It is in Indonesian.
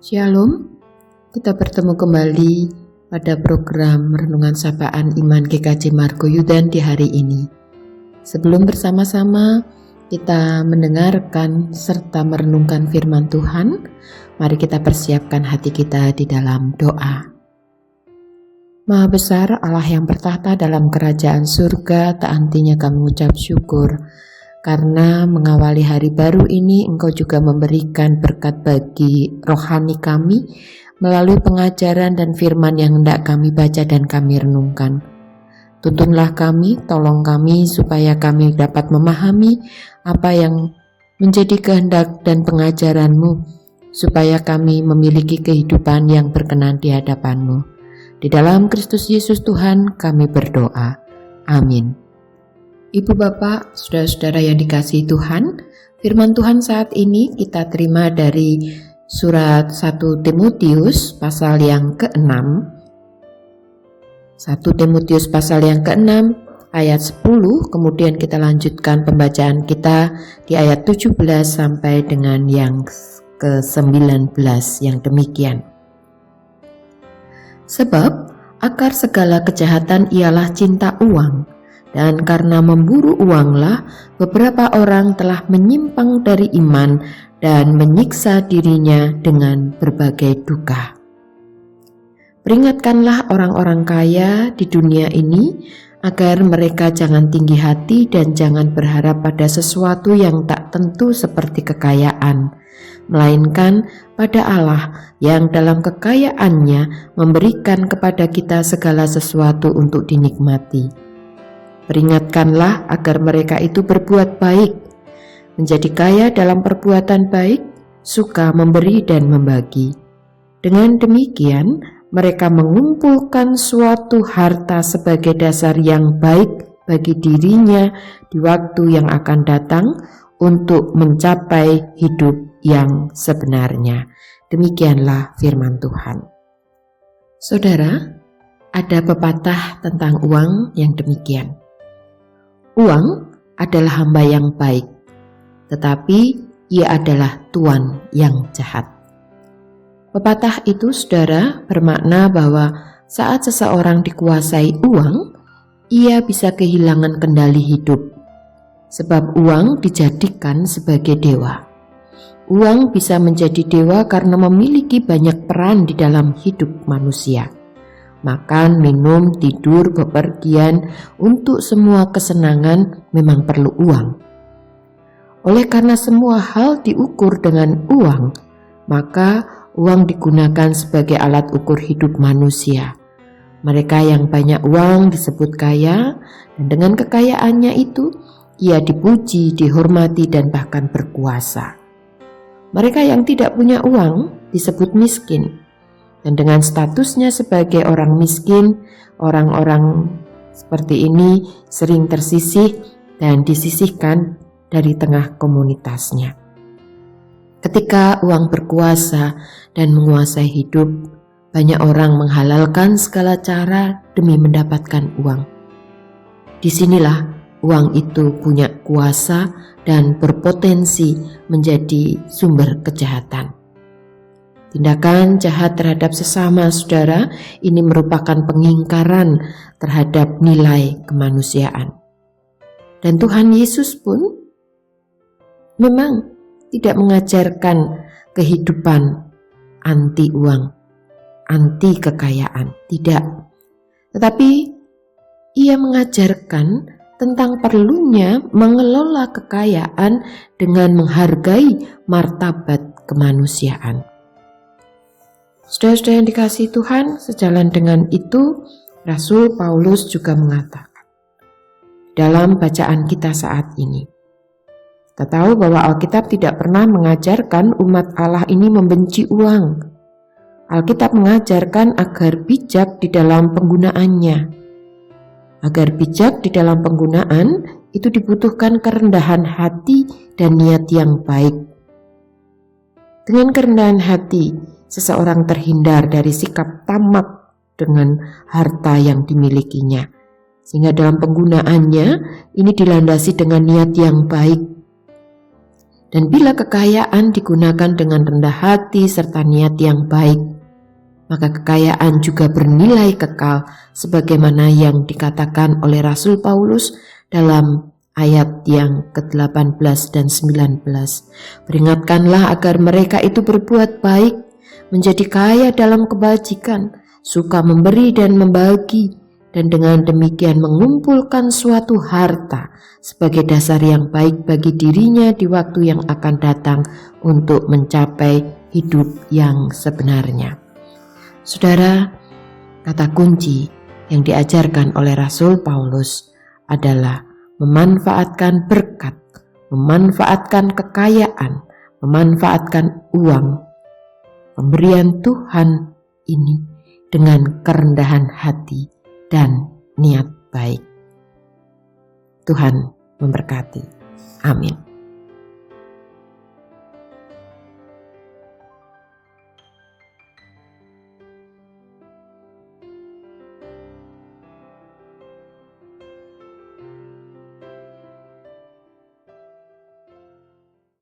Shalom, kita bertemu kembali pada program Renungan Sapaan Iman GKJ Margoyudan di hari ini. Sebelum bersama-sama kita mendengarkan serta merenungkan firman Tuhan, mari kita persiapkan hati kita di dalam doa. Maha besar Allah yang bertahta dalam kerajaan surga, tak hentinya kami mengucap syukur karena mengawali hari baru ini Engkau juga memberikan berkat bagi rohani kami melalui pengajaran dan firman yang hendak kami baca dan kami renungkan. Tuntunlah kami, tolong kami supaya kami dapat memahami apa yang menjadi kehendak dan pengajaran-Mu, supaya kami memiliki kehidupan yang berkenan di hadapan-Mu. Di dalam Kristus Yesus Tuhan kami berdoa. Amin. Ibu Bapak, saudara-saudara yang dikasihi Tuhan, firman Tuhan saat ini kita terima dari surat 1 Timotius pasal yang ke-6. 1 Timotius pasal yang ke-6 ayat 10, kemudian kita lanjutkan pembacaan kita di ayat 17 sampai dengan yang ke-19 yang demikian. Sebab akar segala kejahatan ialah cinta uang, dan karena memburu uanglah beberapa orang telah menyimpang dari iman dan menyiksa dirinya dengan berbagai duka. Peringatkanlah orang-orang kaya di dunia ini agar mereka jangan tinggi hati dan jangan berharap pada sesuatu yang tak tentu seperti kekayaan, melainkan pada Allah yang dalam kekayaannya memberikan kepada kita segala sesuatu untuk dinikmati. Peringatkanlah agar mereka itu berbuat baik, menjadi kaya dalam perbuatan baik, suka memberi dan membagi. Dengan demikian, mereka mengumpulkan suatu harta sebagai dasar yang baik bagi dirinya di waktu yang akan datang untuk mencapai hidup yang sebenarnya. Demikianlah firman Tuhan. Saudara, ada pepatah tentang uang yang demikian. Uang adalah hamba yang baik, tetapi ia adalah tuan yang jahat. Pepatah itu, saudara, bermakna bahwa saat seseorang dikuasai uang, ia bisa kehilangan kendali hidup. Sebab uang dijadikan sebagai dewa. Uang bisa menjadi dewa karena memiliki banyak peran di dalam hidup manusia. Makan, minum, tidur, bepergian, untuk semua kesenangan memang perlu uang. Oleh karena semua hal diukur dengan uang, maka uang digunakan sebagai alat ukur hidup manusia. Mereka yang banyak uang disebut kaya, dan dengan kekayaannya itu, ia dipuji, dihormati, dan bahkan berkuasa. Mereka yang tidak punya uang disebut miskin. Dan dengan statusnya sebagai orang miskin, orang-orang seperti ini sering tersisih dan disisihkan dari tengah komunitasnya. Ketika uang berkuasa dan menguasai hidup, banyak orang menghalalkan segala cara demi mendapatkan uang. Disinilah uang itu punya kuasa dan berpotensi menjadi sumber kejahatan. Tindakan jahat terhadap sesama, saudara, ini merupakan pengingkaran terhadap nilai kemanusiaan. Dan Tuhan Yesus pun memang tidak mengajarkan kehidupan anti uang, anti kekayaan, tidak. Tetapi ia mengajarkan tentang perlunya mengelola kekayaan dengan menghargai martabat kemanusiaan. Saudara-saudara yang dikasihi Tuhan, sejalan dengan itu, Rasul Paulus juga mengatakan dalam bacaan kita saat ini, kita tahu bahwa Alkitab tidak pernah mengajarkan umat Allah ini membenci uang. Alkitab mengajarkan agar bijak di dalam penggunaannya. Agar bijak di dalam penggunaan itu dibutuhkan kerendahan hati dan niat yang baik. Dengan kerendahan hati, seseorang terhindar dari sikap tamak dengan harta yang dimilikinya. Sehingga dalam penggunaannya ini dilandasi dengan niat yang baik. Dan bila kekayaan digunakan dengan rendah hati serta niat yang baik, maka kekayaan juga bernilai kekal sebagaimana yang dikatakan oleh Rasul Paulus dalam ayat yang ke-18 dan 19. Peringatkanlah agar mereka itu berbuat baik, menjadi kaya dalam kebajikan, suka memberi dan membagi, dan dengan demikian mengumpulkan suatu harta sebagai dasar yang baik bagi dirinya di waktu yang akan datang untuk mencapai hidup yang sebenarnya. Saudara, kata kunci yang diajarkan oleh Rasul Paulus adalah memanfaatkan berkat, memanfaatkan kekayaan, memanfaatkan uang, pemberian Tuhan ini dengan kerendahan hati dan niat baik. Tuhan memberkati. Amin.